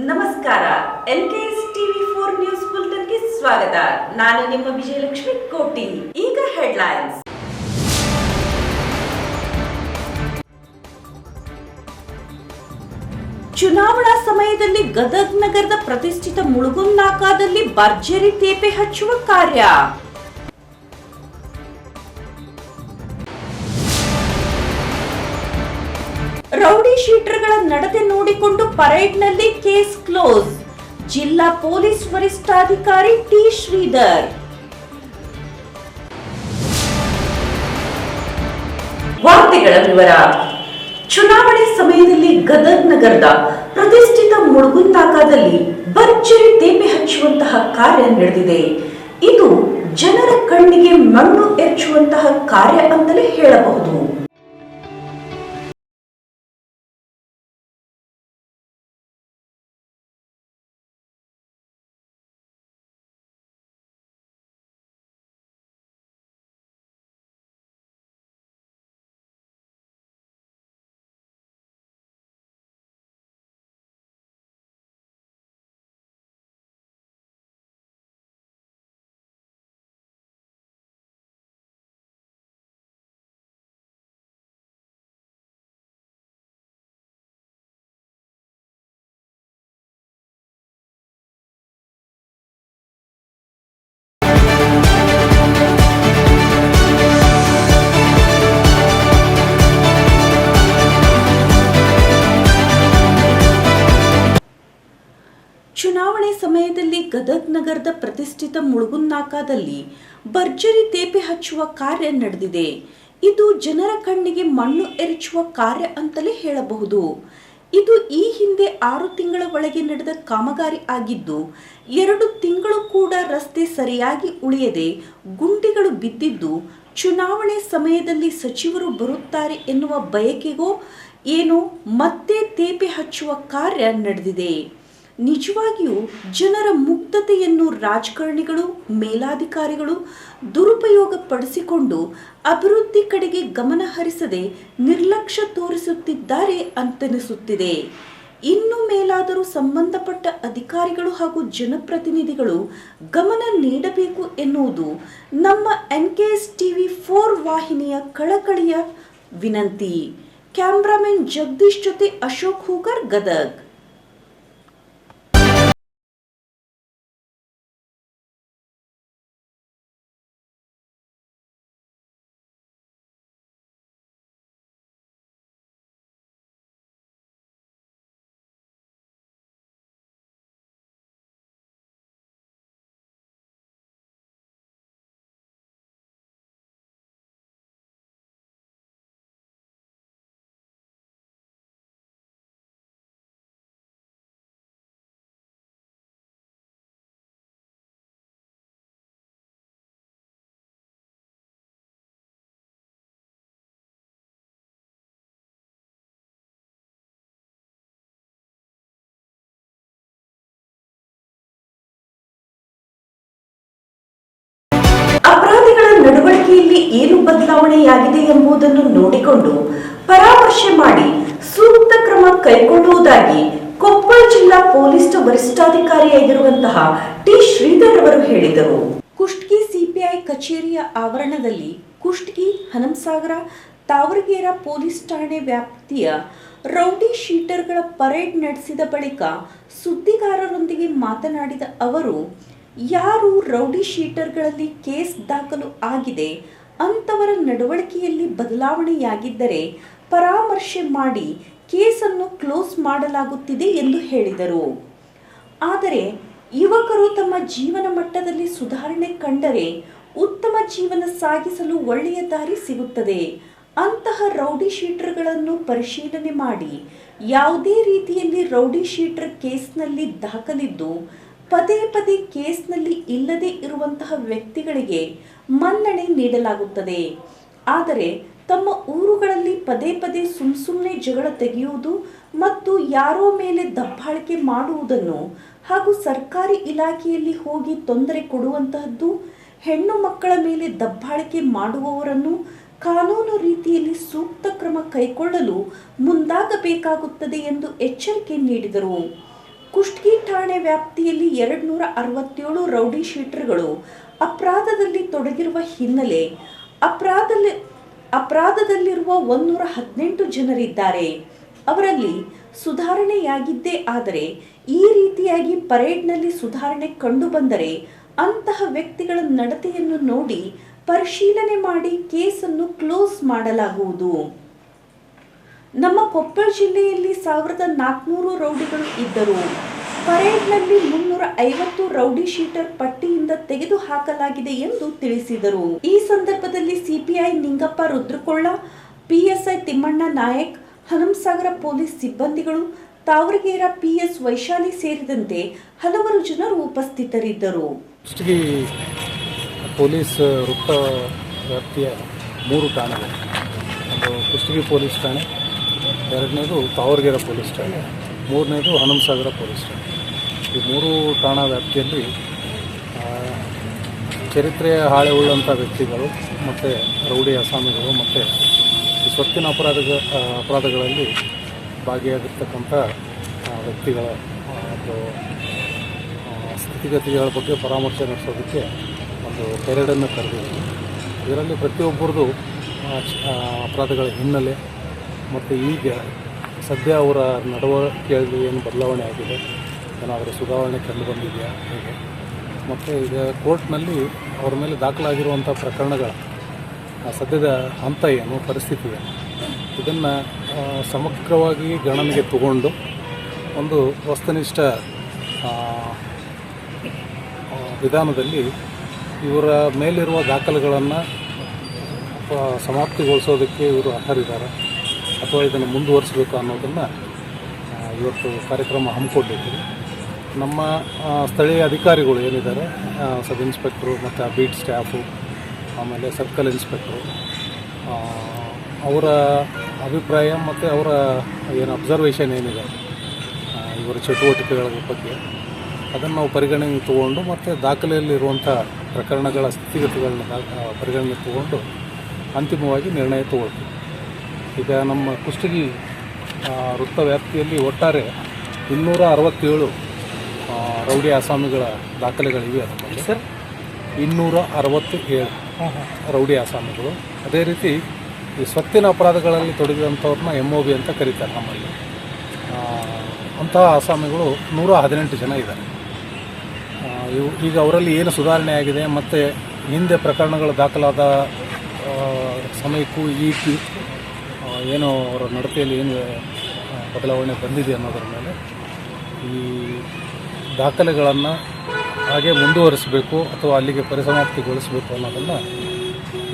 ನಮಸ್ಕಾರ. NKS ಟಿವಿ4 news ಬುಲೆಟಿನ್ಗೆ ಸ್ವಾಗತ. ನಾನು ನಿಮ್ಮ ವಿಜಯಲಕ್ಷ್ಮಿ ಕೋಟಿ. ಈಗ ಹೆಡ್ಲೈನ್ಸ್. ಚುನಾವಣಾ ಸಮಯದಲ್ಲಿ ಗದಗ್ ನಗರದ ಪ್ರತಿಷ್ಠಿತ ಮುಳುಗುನ್ ನಾಕಾದಲ್ಲಿ ಭರ್ಜರಿ ತೇಪೆ ಹಚ್ಚುವ ಕಾರ್ಯ. ರೌಡಿ ಶೀಟರ್ಗಳ ನಡತೆ ನೋಡಿಕೊಂಡು ಪರೇಡ್ನಲ್ಲಿ ಕೇಸ್ ಕ್ಲೋಸ್. ಜಿಲ್ಲಾ ಪೊಲೀಸ್ ವರಿಷ್ಠಾಧಿಕಾರಿ ಟಿ ಶ್ರೀಧರ್. ವಾರ್ತೆಗಳ ವಿವರ. ಚುನಾವಣೆ ಸಮಯದಲ್ಲಿ ಗದಗ್ ನಗರದ ಪ್ರತಿಷ್ಠಿತ ಮುಳುಗುನ್ ನಾಕಾದಲ್ಲಿ ಭರ್ಜರಿ ತೇಪೆ ಹಚ್ಚುವಂತಹ ಕಾರ್ಯ ನಡೆದಿದೆ. ಇದು ಜನರ ಕಣ್ಣಿಗೆ ಮಣ್ಣು ಎರಚುವಂತಹ ಕಾರ್ಯ ಅಂತಲೇ ಹೇಳಬಹುದು. ಚುನಾವಣೆ ಸಮಯದಲ್ಲಿ ಗದಗ್ ನಗರದ ಪ್ರತಿಷ್ಠಿತ ಮುಳುಗುನ್ ನಾಕಾದಲ್ಲಿ ಭರ್ಜರಿ ತೇಪೆ ಹಚ್ಚುವ ಕಾರ್ಯ ನಡೆದಿದೆ. ಇದು ಜನರ ಕಣ್ಣಿಗೆ ಮಣ್ಣು ಎರಚುವ ಕಾರ್ಯ ಅಂತಲೇ ಹೇಳಬಹುದು. ಇದು ಈ ಹಿಂದೆ 6 ತಿಂಗಳ ಒಳಗೆ ನಡೆದ ಕಾಮಗಾರಿ ಆಗಿದ್ದು, 2 ತಿಂಗಳು ಕೂಡ ರಸ್ತೆ ಸರಿಯಾಗಿ ಉಳಿಯದೆ ಗುಂಡಿಗಳು ಬಿದ್ದಿದ್ದು, ಚುನಾವಣೆ ಸಮಯದಲ್ಲಿ ಸಚಿವರು ಬರುತ್ತಾರೆ ಎನ್ನುವ ಬಯಕೆಗೋ ಏನೋ ಮತ್ತೆ ತೇಪೆ ಹಚ್ಚುವ ಕಾರ್ಯ ನಡೆದಿದೆ. ನಿಜವಾಗಿಯೂ ಜನರ ಮುಗ್ಧತೆಯನ್ನು ರಾಜಕಾರಣಿಗಳು, ಮೇಲಾಧಿಕಾರಿಗಳು ದುರುಪಯೋಗ ಪಡಿಸಿಕೊಂಡು ಅಭಿವೃದ್ಧಿ ಕಡೆಗೆ ಗಮನ ಹರಿಸದೆ ನಿರ್ಲಕ್ಷ್ಯ ತೋರಿಸುತ್ತಿದ್ದಾರೆ ಅಂತನಿಸುತ್ತಿದೆ. ಇನ್ನು ಮೇಲಾದರೂ ಸಂಬಂಧಪಟ್ಟ ಅಧಿಕಾರಿಗಳು ಹಾಗೂ ಜನಪ್ರತಿನಿಧಿಗಳು ಗಮನ ನೀಡಬೇಕು ಎನ್ನುವುದು ನಮ್ಮ ಎನ್ಕೆಎಸ್ ಟಿವಿ4 ವಾಹಿನಿಯ ಕಳಕಳಿಯ ವಿನಂತಿ. ಕ್ಯಾಮ್ರಾಮನ್ ಜಗದೀಶ್ ಜೊತೆ ಅಶೋಕ್ ಹೂಗಾರ್, ಗದಗ್. ಅಪರಾಧಿಗಳ ನಡವಳಿಕೆಯಲ್ಲಿ ಏನು ಬದಲಾವಣೆಯಾಗಿದೆ ಎಂಬುದನ್ನು ನೋಡಿಕೊಂಡು ಪರಾಮರ್ಶೆ ಮಾಡಿ ಸೂಕ್ತ ಕ್ರಮ ಕೈಗೊಳ್ಳುವುದಾಗಿ ಕೊಪ್ಪಳ ಜಿಲ್ಲಾ ಪೊಲೀಸ್ ವರಿಷ್ಠಾಧಿಕಾರಿಯಾಗಿರುವಂತಹ ಟಿ ಶ್ರೀಧರ್ ಅವರು ಹೇಳಿದರು. ಕುಷ್ಟಗಿ ಸಿಪಿಐ ಕಚೇರಿಯ ಆವರಣದಲ್ಲಿ ಕುಷ್ಟಗಿ, ಹನುಮಸಾಗರ, ತಾವರಗೇರ ಪೊಲೀಸ್ ಠಾಣೆ ವ್ಯಾಪ್ತಿಯ ರೌಡಿ ಶೀಟರ್ಗಳ ಪರೇಡ್ ನಡೆಸಿದ ಬಳಿಕ ಸುದ್ದಿಗಾರರೊಂದಿಗೆ ಮಾತನಾಡಿದ ಅವರು, ಯಾರು ರೌಡಿ ಶೀಟರ್ಗಳಲ್ಲಿ ಕೇಸ್ ದಾಖಲು ಆಗಿದೆ ಅಂತವರ ನಡವಳಿಕೆಯಲ್ಲಿ ಬದಲಾವಣೆಯಾಗಿದ್ದರೆ ಪರಾಮರ್ಶೆ ಮಾಡಿ ಕೇಸನ್ನು ಕ್ಲೋಸ್ ಮಾಡಲಾಗುತ್ತಿದೆ ಎಂದು ಹೇಳಿದರು. ಆದರೆ ಯುವಕರು ತಮ್ಮ ಜೀವನ ಮಟ್ಟದಲ್ಲಿ ಸುಧಾರಣೆ ಕಂಡರೆ ಉತ್ತಮ ಜೀವನ ಸಾಗಿಸಲು ಒಳ್ಳೆಯ ದಾರಿ ಸಿಗುತ್ತದೆ. ಅಂತಹ ರೌಡಿ ಶೀಟರ್ಗಳನ್ನು ಪರಿಶೀಲನೆ ಮಾಡಿ ಯಾವುದೇ ರೀತಿಯಲ್ಲಿ ರೌಡಿ ಶೀಟರ್ ಕೇಸ್ನಲ್ಲಿ ದಾಖಲಿದ್ದು ಪದೇ ಪದೇ ಕೇಸ್ನಲ್ಲಿ ಇಲ್ಲದೆ ಇರುವಂತಹ ವ್ಯಕ್ತಿಗಳಿಗೆ ಮನ್ನಣೆ ನೀಡಲಾಗುತ್ತದೆ. ಆದರೆ ತಮ್ಮ ಊರುಗಳಲ್ಲಿ ಪದೇ ಪದೇ ಸುಮ್ಮನೆ ಜಗಳ ತೆಗೆಯುವುದು ಮತ್ತು ಯಾರೋ ಮೇಲೆ ದಬ್ಬಾಳಿಕೆ ಮಾಡುವುದನ್ನು ಹಾಗೂ ಸರ್ಕಾರಿ ಇಲಾಖೆಯಲ್ಲಿ ಹೋಗಿ ತೊಂದರೆ ಕೊಡುವಂತಹದ್ದು, ಹೆಣ್ಣು ಮಕ್ಕಳ ಮೇಲೆ ದಬ್ಬಾಳಿಕೆ ಮಾಡುವವರನ್ನು ಕಾನೂನು ರೀತಿಯಲ್ಲಿ ಸೂಕ್ತ ಕ್ರಮ ಕೈಗೊಳ್ಳಲು ಮುಂದಾಗಬೇಕಾಗುತ್ತದೆ ಎಂದು ಎಚ್ಚರಿಕೆ ನೀಡಿದರು. ಕುಷ್ಟಗಿ ಠಾಣೆ ವ್ಯಾಪ್ತಿಯಲ್ಲಿ 267 ರೌಡಿ ಶೀಟರ್ಗಳು ಅಪರಾಧದಲ್ಲಿ ತೊಡಗಿರುವ ಹಿನ್ನೆಲೆ ಅಪರಾಧದಲ್ಲಿರುವ 118 ಜನರಿದ್ದಾರೆ. ಅವರಲ್ಲಿ ಸುಧಾರಣೆಯಾಗಿದ್ದೇ ಆದರೆ ಈ ರೀತಿಯಾಗಿ ಪರೇಡ್ನಲ್ಲಿ ಸುಧಾರಣೆ ಕಂಡುಬಂದರೆ ಅಂತಹ ವ್ಯಕ್ತಿಗಳ ನಡತೆಯನ್ನು ನೋಡಿ ಪರಿಶೀಲನೆ ಮಾಡಿ ಕೇಸನ್ನು ಕ್ಲೋಸ್ ಮಾಡಲಾಗುವುದು. ನಮ್ಮ ಕೊಪ್ಪಳ ಜಿಲ್ಲೆಯಲ್ಲಿ 1400 ರೌಡಿಗಳು ಇದ್ದರು. ಪರೇಡ್ನಲ್ಲಿ 350 ರೌಡಿ ಶೀಟರ್ ಪಟ್ಟಿಯಿಂದ ತೆಗೆದು ಹಾಕಲಾಗಿದೆ ಎಂದು ತಿಳಿಸಿದರು. ಈ ಸಂದರ್ಭದಲ್ಲಿ CPI Ningappa Rudrakolla, PSI Thimmanna Nayak, Hanumasagara police ಸಿಬ್ಬಂದಿಗಳು, ತಾವರಗೇರ ಪಿಎಸ್ ವೈಶಾಲಿ ಸೇರಿದಂತೆ ಹಲವರು ಜನರು ಉಪಸ್ಥಿತರಿದ್ದರು. ಕುಷ್ಟಗಿ ಪೊಲೀಸ್ ವೃತ್ತ ವ್ಯಾಪ್ತಿಯ 3 ಠಾಣೆಗಳು. ಒಂದು ಕುಷ್ಟಗಿ ಪೊಲೀಸ್ ಠಾಣೆ, ಎರಡನೇದು ತಾವರಗೇರ ಪೊಲೀಸ್ ಠಾಣೆ, ಮೂರನೇದು ಹನುಮಸಾಗರ ಪೊಲೀಸ್ ಠಾಣೆ. ಈ 3 ಠಾಣಾ ವ್ಯಾಪ್ತಿಯಲ್ಲಿ ಚರಿತ್ರೆಯ ಹಾಳೆ ಉಳ್ಳಂಥ ವ್ಯಕ್ತಿಗಳು ಮತ್ತು ರೌಡಿ ಅಸಾಮಿಗಳು ಮತ್ತು ಸ್ವತ್ತಿನ ಅಪರಾಧಗಳಲ್ಲಿ ಭಾಗಿಯಾಗಿರ್ತಕ್ಕಂಥ ವ್ಯಕ್ತಿಗಳ ಒಂದು ಸ್ಥಿತಿಗತಿಗಳ ಬಗ್ಗೆ ಪರಾಮರ್ಶೆ ನಡೆಸೋದಕ್ಕೆ ಒಂದು ಪೆರೇಡನ್ನು ಕರೆದಿದ್ದೀವಿ. ಇದರಲ್ಲಿ ಪ್ರತಿಯೊಬ್ಬರದು ಅಪರಾಧಗಳ ಹಿನ್ನೆಲೆ ಮತ್ತು ಈಗ ಸದ್ಯ ಅವರ ನಡವಳಿಕೆಯಲ್ಲಿ ಏನು ಬದಲಾವಣೆ ಆಗಿದೆ, ಏನಾದರೂ ಸುಧಾರಣೆ ಕಂಡು ಬಂದಿದೆಯಾ ಹೇಗೆ, ಮತ್ತು ಈಗ ಕೋರ್ಟ್ನಲ್ಲಿ ಅವರ ಮೇಲೆ ದಾಖಲಾಗಿರುವಂಥ ಪ್ರಕರಣಗಳ ಸದ್ಯದ ಹಂತ ಏನು, ಪರಿಸ್ಥಿತಿ ಏನು, ಇದನ್ನು ಸಮಗ್ರವಾಗಿ ಗಣನೆಗೆ ತಗೊಂಡು ಒಂದು ವಸ್ತುನಿಷ್ಠ ವಿಧಾನದಲ್ಲಿ ಇವರ ಮೇಲಿರುವ ದಾಖಲೆಗಳನ್ನು ಸಮಾಪ್ತಿಗೊಳಿಸೋದಕ್ಕೆ ಇವರು ಅರ್ಹರಿದ್ದಾರೆ ಅಥವಾ ಇದನ್ನು ಮುಂದುವರಿಸಬೇಕು ಅನ್ನೋದನ್ನು ಇವತ್ತು ಕಾರ್ಯಕ್ರಮ ಹಮ್ಮಿಕೊಂಡಿದ್ದೀವಿ. ನಮ್ಮ ಸ್ಥಳೀಯ ಅಧಿಕಾರಿಗಳು ಏನಿದ್ದಾರೆ, ಸಬ್ ಇನ್ಸ್ಪೆಕ್ಟ್ರು ಮತ್ತು ಆ ಬೀಟ್ ಸ್ಟಾಫು, ಆಮೇಲೆ ಸರ್ಕಲ್ ಇನ್ಸ್ಪೆಕ್ಟ್ರು, ಅವರ ಅಭಿಪ್ರಾಯ ಮತ್ತು ಅವರ ಏನು ಅಬ್ಸರ್ವೇಷನ್ ಏನಿದೆ ಇವರ ಚಟುವಟಿಕೆಗಳ ಬಗ್ಗೆ ಅದನ್ನು ನಾವು ಪರಿಗಣನೆಗೆ ತಗೊಂಡು ಮತ್ತು ದಾಖಲೆಯಲ್ಲಿರುವಂಥ ಪ್ರಕರಣಗಳ ಸ್ಥಿತಿಗತಿಗಳನ್ನ ಪರಿಗಣನೆಗೆ ತಗೊಂಡು ಅಂತಿಮವಾಗಿ ನಿರ್ಣಯ ತಗೊಳ್ತೀವಿ. ಈಗ ನಮ್ಮ ಕುಷ್ಟಗಿ ವೃತ್ತ ವ್ಯಾಪ್ತಿಯಲ್ಲಿ ಒಟ್ಟಾರೆ 267 ರೌಡಿ ಆಸಾಮಿಗಳ ದಾಖಲೆಗಳಿವೆ. ನಮ್ಮಲ್ಲಿ ಸರ್ 267 ರೌಡಿ ಆಸಾಮಿಗಳು. ಅದೇ ರೀತಿ ಈ ಸ್ವತ್ತಿನ ಅಪರಾಧಗಳಲ್ಲಿ ತೊಡಗಿದಂಥವ್ರನ್ನ MOB ಅಂತ ಕರೀತಾರೆ ನಮ್ಮಲ್ಲಿ. ಅಂತಹ ಆಸಾಮಿಗಳು 118 ಜನ ಇದ್ದಾರೆ. ಈಗ ಅವರಲ್ಲಿ ಏನು ಸುಧಾರಣೆ ಆಗಿದೆ ಮತ್ತು ಹಿಂದೆ ಪ್ರಕರಣಗಳು ದಾಖಲಾದ ಸಮಯಕ್ಕೂ ಈಗ ಏನು ಅವರ ನಡತೆಯಲ್ಲಿ ಏನು ಬದಲಾವಣೆ ಬಂದಿದೆ ಅನ್ನೋದರ ಮೇಲೆ ಈ ದಾಖಲೆಗಳನ್ನು ಹಾಗೆ ಮುಂದುವರಿಸಬೇಕು ಅಥವಾ ಅಲ್ಲಿಗೆ ಪರಿಸಮಾಪ್ತಿಗೊಳಿಸಬೇಕು ಅನ್ನೋದನ್ನು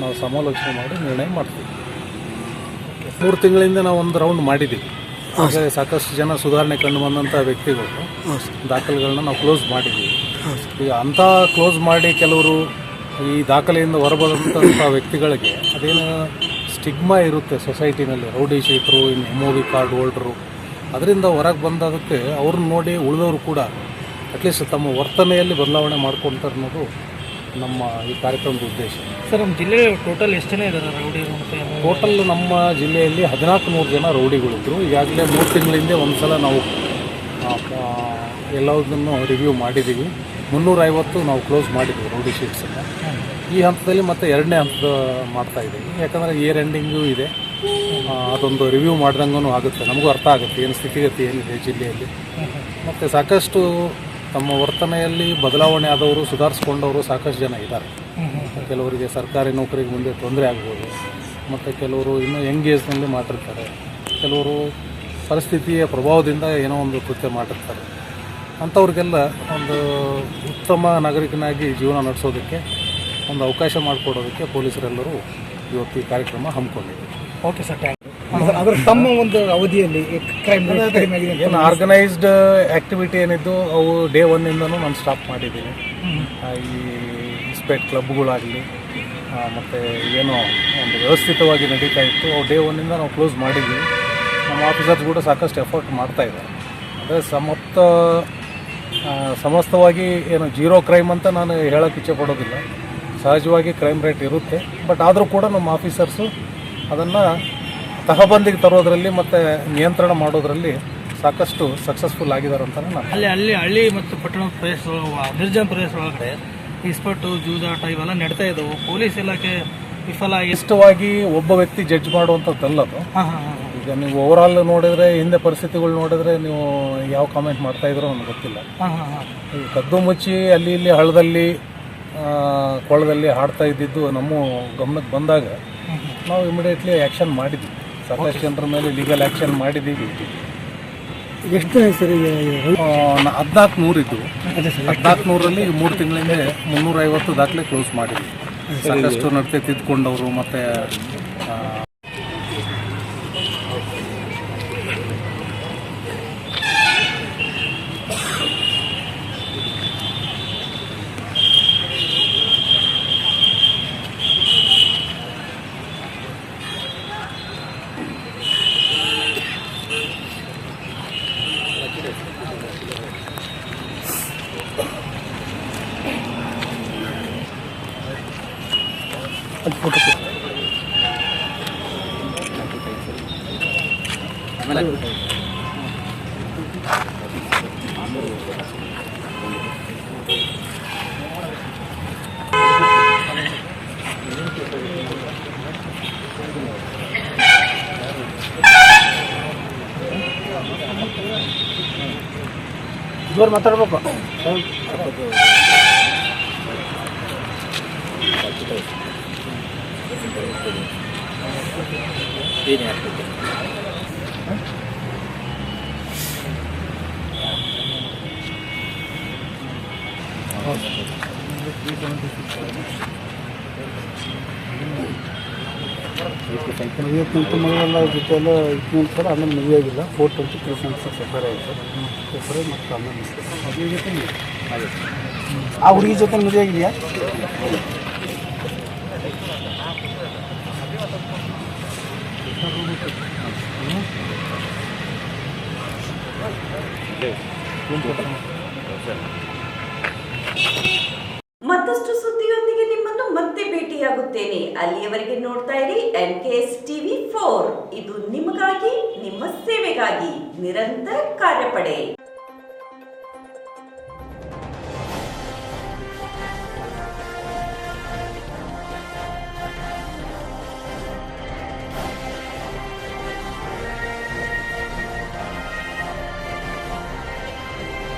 ನಾವು ಸಮಾಲೋಚನೆ ಮಾಡಿ ನಿರ್ಣಯ ಮಾಡ್ತೀವಿ. 3 ತಿಂಗಳಿಂದ ನಾವು ಒಂದು ರೌಂಡ್ ಮಾಡಿದ್ದೀವಿ. ಹಾಗೆ ಸಾಕಷ್ಟು ಜನ ಸುಧಾರಣೆ ಕಂಡು ಬಂದಂಥ ವ್ಯಕ್ತಿಗಳು ದಾಖಲೆಗಳನ್ನ ನಾವು ಕ್ಲೋಸ್ ಮಾಡಿದ್ದೀವಿ. ಈಗ ಅಂಥ ಕ್ಲೋಸ್ ಮಾಡಿ ಕೆಲವರು ಈ ದಾಖಲೆಯಿಂದ ಹೊರಬಂದಂಥ ವ್ಯಕ್ತಿಗಳಿಗೆ ಅದೇನು ಸ್ಟಿಗ್ಮಾ ಇರುತ್ತೆ ಸೊಸೈಟಿನಲ್ಲಿ, ರೌಡಿ ಶೀಟರು, ಇನ್ನು MOB ಕಾರ್ಡ್ ಹೋಲ್ಡ್ರು, ಅದರಿಂದ ಹೊರಗೆ ಬಂದದಕ್ಕೆ ಅವ್ರನ್ನ ನೋಡಿ ಉಳಿದವರು ಕೂಡ ಅಟ್ಲೀಸ್ಟ್ ತಮ್ಮ ವರ್ತನೆಯಲ್ಲಿ ಬದಲಾವಣೆ ಮಾಡ್ಕೊಳ್ತಾರೆ ಅನ್ನೋದು ನಮ್ಮ ಈ ಕಾರ್ಯಕ್ರಮದ ಉದ್ದೇಶ. ಸರ್, ನಮ್ಮ ಜಿಲ್ಲೆಯಲ್ಲಿ ಟೋಟಲ್ ಎಷ್ಟು ಜನ ಇದ್ದಾರೆ ರೌಡಿಗಳು? ಟೋಟಲ್ ನಮ್ಮ ಜಿಲ್ಲೆಯಲ್ಲಿ 1400 ಜನ ರೌಡಿಗಳಿದ್ದರು. ಈಗಾಗಲೇ 3 ತಿಂಗಳ ಹಿಂದೆ ಒಂದು ಸಲ ನಾವು ಎಲ್ಲದನ್ನು ರಿವ್ಯೂ ಮಾಡಿದ್ದೀವಿ. 350 ನಾವು ಕ್ಲೋಸ್ ಮಾಡಿದ್ದೀವಿ ರೌಡಿ ಶೀಟ್ಸನ್ನು. ಈ ಹಂತದಲ್ಲಿ ಮತ್ತೆ 2ನೇ ಹಂತ ಮಾಡ್ತಾಯಿದ್ದೀವಿ. ಯಾಕಂದರೆ ಇಯರ್ ಎಂಡಿಂಗು ಇದೆ, ಅದೊಂದು ರಿವ್ಯೂ ಮಾಡ್ದಂಗೂ ಆಗುತ್ತೆ, ನಮಗೂ ಅರ್ಥ ಆಗುತ್ತೆ ಏನು ಸ್ಥಿತಿಗತಿ ಏನಿದೆ ಜಿಲ್ಲೆಯಲ್ಲಿ. ಮತ್ತು ಸಾಕಷ್ಟು ತಮ್ಮ ವರ್ತನೆಯಲ್ಲಿ ಬದಲಾವಣೆ ಆದವರು, ಸುಧಾರಿಸ್ಕೊಂಡವರು ಸಾಕಷ್ಟು ಜನ ಇದ್ದಾರೆ. ಕೆಲವರಿಗೆ ಸರ್ಕಾರಿ ನೌಕರಿಗೆ ಮುಂದೆ ತೊಂದರೆ ಆಗ್ಬೋದು, ಮತ್ತು ಕೆಲವರು ಇನ್ನೂ ಯಂಗ್ ಏಜ್ನಲ್ಲಿ ಮಾಡಿರ್ತಾರೆ, ಕೆಲವರು ಪರಿಸ್ಥಿತಿಯ ಪ್ರಭಾವದಿಂದ ಏನೋ ಒಂದು ಕೃತ್ಯ ಮಾಡಿರ್ತಾರೆ. ಅಂಥವ್ರಿಗೆಲ್ಲ ಒಂದು ಉತ್ತಮ ನಾಗರಿಕನಾಗಿ ಜೀವನ ನಡೆಸೋದಕ್ಕೆ ಒಂದು ಅವಕಾಶ ಮಾಡಿಕೊಡೋದಕ್ಕೆ ಪೊಲೀಸರೆಲ್ಲರೂ ಇವತ್ತು ಈ ಕಾರ್ಯಕ್ರಮ ಹಮ್ಮಿಕೊಂಡಿದ್ದೀವಿ. Okay sir, thank you. ಅದರ ತಮ್ಮ ಒಂದು ಅವಧಿಯಲ್ಲಿ ಏನು ಆರ್ಗನೈಸ್ಡ್ ಆ್ಯಕ್ಟಿವಿಟಿ ಏನಿದ್ದು ಅವು ಡೇ 1ಇಂದನೂ ನಾನು ಸ್ಟಾಪ್ ಮಾಡಿದ್ದೀನಿ. ಈ ಇಸ್ಪೇಟ್ ಕ್ಲಬ್ಗಳಾಗಲಿ ಮತ್ತು ಏನೋ ಒಂದು ವ್ಯವಸ್ಥಿತವಾಗಿ ನಡೀತಾ ಇತ್ತು, ಅವು ಡೇ 1ಇಂದ ನಾವು ಕ್ಲೋಸ್ ಮಾಡಿದ್ದೀವಿ. ನಮ್ಮ ಆಫೀಸರ್ಸ್ ಕೂಡ ಸಾಕಷ್ಟು ಎಫರ್ಟ್ ಮಾಡ್ತಾಯಿದ್ದಾರೆ. ಅಂದರೆ ಸಮಸ್ತವಾಗಿ ಏನು ಜೀರೋ ಕ್ರೈಮ್ ಅಂತ ನಾನು ಹೇಳೋಕ್ಕೆ ಇಚ್ಛೆ ಪಡೋದಿಲ್ಲ. ಸಹಜವಾಗಿ ಕ್ರೈಮ್ ರೇಟ್ ಇರುತ್ತೆ, ಬಟ್ ಆದರೂ ಕೂಡ ನಮ್ಮ ಆಫೀಸರ್ಸು ಅದನ್ನು ತಹಬಂದಿಗೆ ತರೋದರಲ್ಲಿ ಮತ್ತು ನಿಯಂತ್ರಣ ಮಾಡೋದರಲ್ಲಿ ಸಾಕಷ್ಟು ಸಕ್ಸಸ್ಫುಲ್ ಆಗಿದ್ದಾರೆ ಅಂತಲೇ ನಾನು ಹಳ್ಳಿ ಮತ್ತು ಪಟ್ಟಣ ಪ್ರದೇಶ ನಿರ್ಜನ ಪ್ರದೇಶ ಒಳಗಡೆ ಇಸ್ಪಟ್ಟು ಜೂಜಾಟ ಇವೆಲ್ಲ ನಡೀತಾ ಇದ್ದವು. ಪೊಲೀಸ್ ಇಲಾಖೆ ವಿಫಲ ಇಷ್ಟವಾಗಿ ಒಬ್ಬ ವ್ಯಕ್ತಿ ಜಡ್ಜ್ ಮಾಡುವಂಥದ್ದಲ್ಲ ಅದು. ಈಗ ನೀವು ಓವರಾಲ್ ನೋಡಿದ್ರೆ ಹಿಂದೆ ಪರಿಸ್ಥಿತಿಗಳು ನೋಡಿದ್ರೆ ನೀವು ಯಾವ ಕಾಮೆಂಟ್ ಮಾಡ್ತಾ ಇದ್ರೋ ನನಗೆ ಗೊತ್ತಿಲ್ಲ. ಈ ಕದ್ದು ಮುಚ್ಚಿ ಅಲ್ಲಿ ಇಲ್ಲಿ ಹಳ್ಳದಲ್ಲಿ ಕೊಳದಲ್ಲಿ ಹಾಡ್ತಾ ಇದ್ದಿದ್ದು ನಮ್ಮ ಗಮನಕ್ಕೆ ಬಂದಾಗ ನಾವು ಇಮಿಡಿಯೇಟ್ಲಿ ಆ್ಯಕ್ಷನ್ ಮಾಡಿದ್ವಿ. ಸಾಕಷ್ಟು ಜನರ ಮೇಲೆ ಲೀಗಲ್ ಆ್ಯಕ್ಷನ್ ಮಾಡಿದ್ದೀವಿ. ಎಷ್ಟು ಸರಿ 1400 ಇದ್ದು 1400ರಲ್ಲಿ 3 ತಿಂಗಳಿಂದ 350 ದಾಖಲೆ ಕ್ಲೋಸ್ ಮಾಡಿದ್ವಿ. ಸಾಕಷ್ಟು ನಡತೆ ತಿದ್ದುಕೊಂಡವರು ಮತ್ತು ಜೋರು ಮಾತಾಡ್ಬೇಕು. ಐವತ್ತೆಂಟು ಮಗಳೆಲ್ಲ ಜೊತೆ ಎಲ್ಲ ಇಟ್ಕೊಂಡು ಸರ್, ಆಮೇಲೆ ಮದುವೆ ಆಗಿಲ್ಲ. 420 ಸರ್ ಸಫರ್ ಆಯಿತು ಸರ್. ಮತ್ತು ಆಮೇಲೆ ಮದುವೆ ಜೊತೆ ಆ ಹುಡುಗಿ ಜೊತೆ ಮದುವೆ ಆಗಿದೆಯಾ? ಮತ್ತಷ್ಟು ಸುದ್ದಿಯೊಂದಿಗೆ ನಿಮ್ಮನ್ನು ಮತ್ತೆ ಭೇಟಿಯಾಗುತ್ತೇನೆ. ಅಲ್ಲಿಯವರೆಗೆ ನೋಡ್ತಾ ಇರಿ NKS TV 4. ಇದು ನಿಮಗಾಗಿ, ನಿಮ್ಮ ಸೇವೆಗಾಗಿ ನಿರಂತರ ಕಾರ್ಯಪಡೆ.